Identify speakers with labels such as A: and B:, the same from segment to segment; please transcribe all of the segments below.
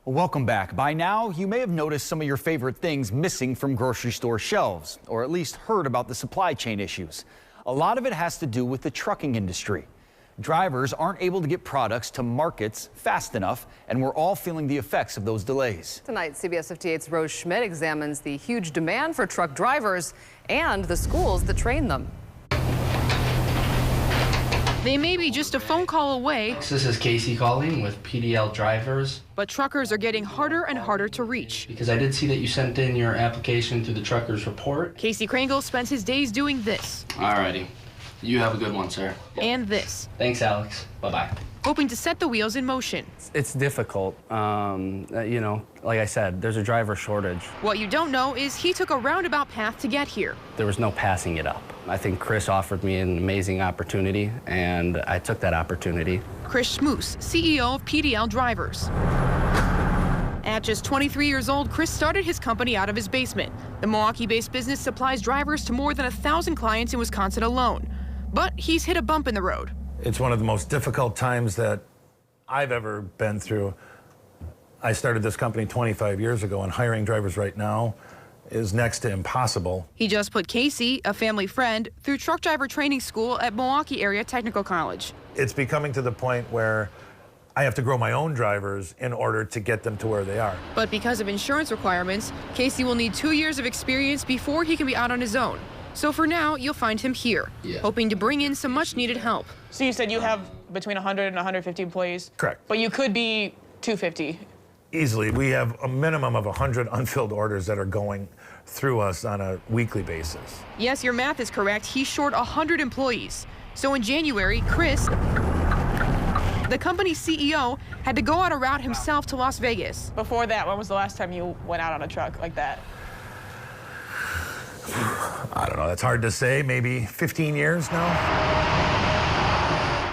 A: Welcome back. By now, you may have noticed some of your favorite things missing from grocery store shelves, or at least heard about the supply chain issues. A lot of it has to do with the trucking industry. Drivers aren't able to get products to markets fast enough, and we're all feeling the effects of those delays.
B: Tonight, CBS 58's Rose Schmidt examines the huge demand for truck drivers and the schools that train them.
C: They may be just a phone call away.
D: This is Casey calling with PDL drivers.
C: But truckers are getting harder and harder to reach.
D: Because I did see that you sent in your application to the truckers report.
C: Casey Krangle spends his days doing this.
D: Alrighty. You have a good one, sir.
C: And this.
D: Thanks, Alex. Bye-bye.
C: Hoping to set the wheels in motion.
E: It's difficult. You know, like I said, there's a driver shortage.
C: What you don't know is he took a roundabout path to get here.
E: There was no passing it up. I think Chris offered me an amazing opportunity, and I took that opportunity.
C: Chris Schmoose, CEO of PDL Drivers. At just 23 years old, Chris started his company out of his basement. The Milwaukee-based business supplies drivers to more than 1,000 clients in Wisconsin alone. But he's hit a bump in the road.
F: It's one of the most difficult times that I've ever been through. I started this company 25 years ago, and hiring drivers right now is next to impossible.
C: He just put Casey, a family friend, through truck driver training school at Milwaukee Area Technical College.
F: It's becoming to the point where I have to grow my own drivers in order to get them to where they are.
C: But because of insurance requirements, Casey will need 2 years of experience before he can be out on his own. So for now, you'll find him here, hoping to bring in some much-needed help.
G: So you said you have between 100 and 150 employees?
F: Correct.
G: But you could be 250?
F: Easily. We have a minimum of 100 unfilled orders that are going through us on a weekly basis.
C: Yes, your math is correct. He's short 100 employees. So in January, Chris, the company's CEO, had to go on a route himself to Las Vegas.
G: Before that, when was the last time you went out on a truck like that?
F: I don't know, that's hard to say, maybe 15 years now.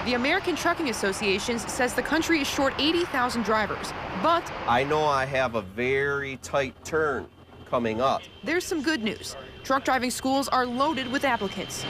C: The American Trucking Association says the country is short 80,000 drivers, but
H: I know I have a very tight turn coming up.
C: There's some good news. Truck driving schools are loaded with applicants.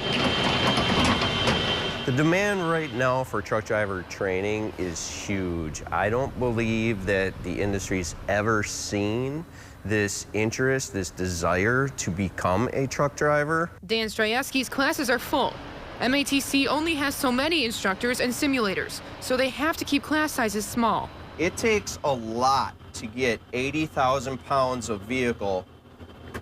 H: The demand right now for truck driver training is huge. I don't believe that the industry's ever seen this interest, this desire to become a truck driver.
C: Dan Strajewski's classes are full. MATC only has so many instructors and simulators, so they have to keep class sizes small.
H: It takes a lot to get 80,000 pounds of vehicle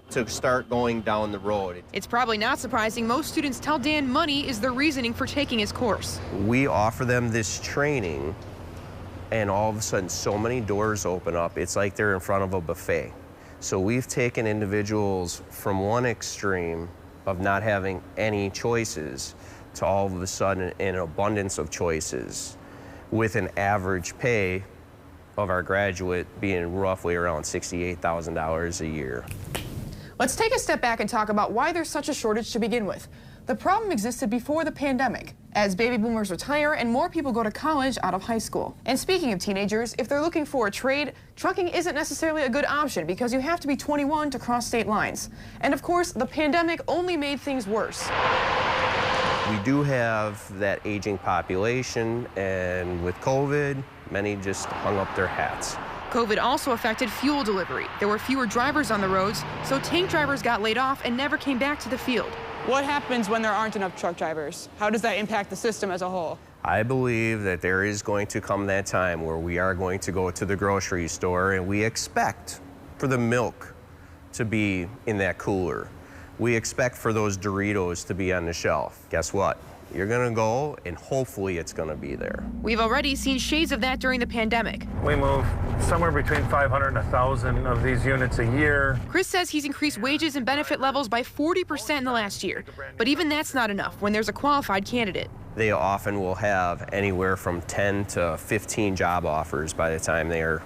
H: to start going down the road.
C: It's probably not surprising most students tell Dan money is the reasoning for taking his course.
H: We offer them this training, and all of a sudden so many doors open up. It's like they're in front of a buffet. So we've taken individuals from one extreme of not having any choices to all of a sudden an abundance of choices, with an average pay of our graduate being roughly around $68,000 a year.
G: Let's take a step back and talk about why there's such a shortage to begin with. The problem existed before the pandemic, as baby boomers retire and more people go to college out of high school. And speaking of teenagers, if they're looking for a trade, trucking isn't necessarily a good option because you have to be 21 to cross state lines. And of course, the pandemic only made things worse.
H: We do have that aging population, and with COVID, many just hung up their hats.
C: COVID also affected fuel delivery. There were fewer drivers on the roads, so tank drivers got laid off and never came back to the field.
G: What happens when there aren't enough truck drivers? How does that impact the system as a whole?
H: I believe that there is going to come that time where we are going to go to the grocery store and we expect for the milk to be in that cooler. We expect for those Doritos to be on the shelf. Guess what? You're gonna go and hopefully it's gonna be there.
C: We've already seen shades of that during the pandemic.
F: We move somewhere between 500 and 1,000 of these units a year.
C: Chris says he's increased wages and benefit levels by 40% in the last year. But even that's not enough when there's a qualified candidate.
H: They often will have anywhere from 10 to 15 job offers by the time they are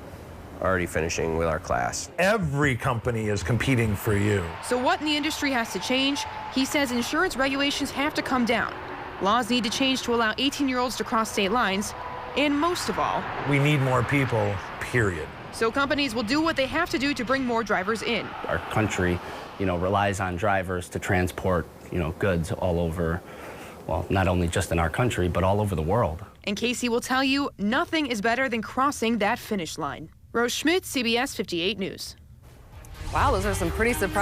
H: already finishing with our class.
F: Every company is competing for you.
C: So what in the industry has to change? He says insurance regulations have to come down. Laws need to change to allow 18-year-olds to cross state lines. And most of all,
F: we need more people, period.
C: So companies will do what they have to do to bring more drivers in.
E: Our country, relies on drivers to transport, goods all over, well, not only just in our country, but all over the world.
C: And Casey will tell you, nothing is better than crossing that finish line. Rose Schmidt, CBS 58 News.
B: Wow, those are some pretty surprising